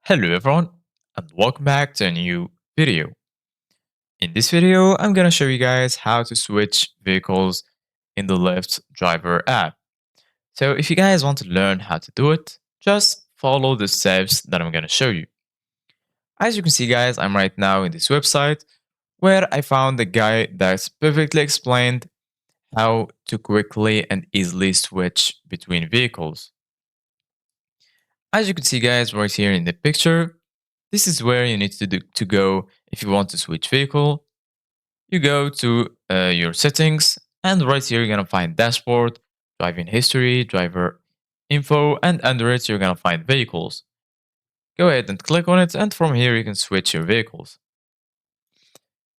Hello everyone and welcome back to a new video. In this video, I'm gonna show you guys how to switch vehicles in the Lyft driver app. So if you guys want to learn how to do it, just follow the steps that I'm gonna show you. As you can see guys, I'm right now in this website where I found a guide that's perfectly explained how to quickly and easily switch between vehicles. As you can see guys right here in the picture, this is where you need to go if you want to switch vehicle. You go to your settings and right here you're going to find dashboard, driving history, driver info, and under it you're going to find vehicles. Go ahead and click on it, and from here you can switch your vehicles.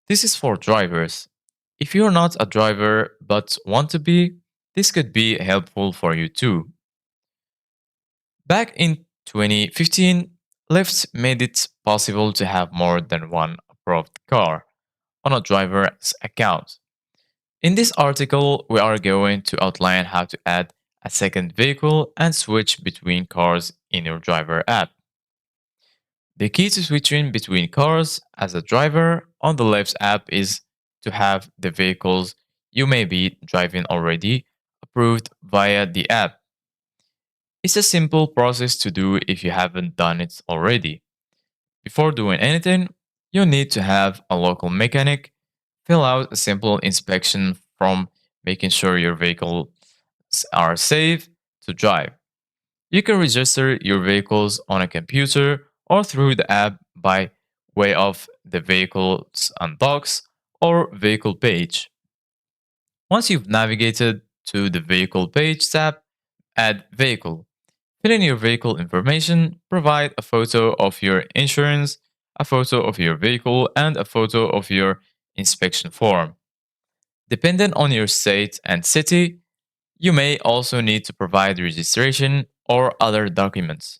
This is for drivers. If you're not a driver but want to be, this could be helpful for you too. Back in 2015, Lyft made it possible to have more than one approved car on a driver's account. In this article, we are going to outline how to add a second vehicle and switch between cars in your driver app. The key to switching between cars as a driver on the Lyft app is to have the vehicles you may be driving already approved via the app. It's a simple process to do if you haven't done it already. Before doing anything, you need to have a local mechanic fill out a simple inspection form making sure your vehicles are safe to drive. You can register your vehicles on a computer or through the app by way of the vehicles and docs or vehicle page. Once you've navigated to the vehicle page tab, add vehicle. Fill in your vehicle information, provide a photo of your insurance, a photo of your vehicle, and a photo of your inspection form. Depending on your state and city, you may also need to provide registration or other documents.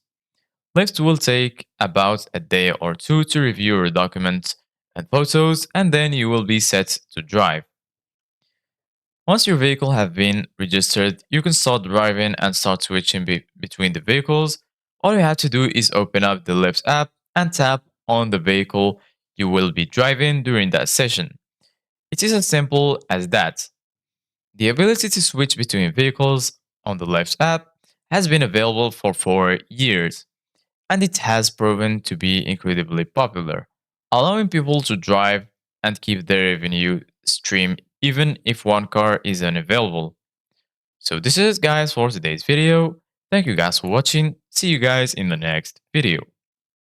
Lyft will take about a day or two to review your documents and photos, and then you will be set to drive. Once your vehicle have been registered, you can start driving and start switching between the vehicles. All you have to do is open up the Lyft app and tap on the vehicle you will be driving during that session. It is as simple as that. The ability to switch between vehicles on the Lyft app has been available for 4 years, and it has proven to be incredibly popular, allowing people to drive and keep their revenue stream even if one car is unavailable. So this is guys for today's video. Thank you guys for watching. See you guys in the next video.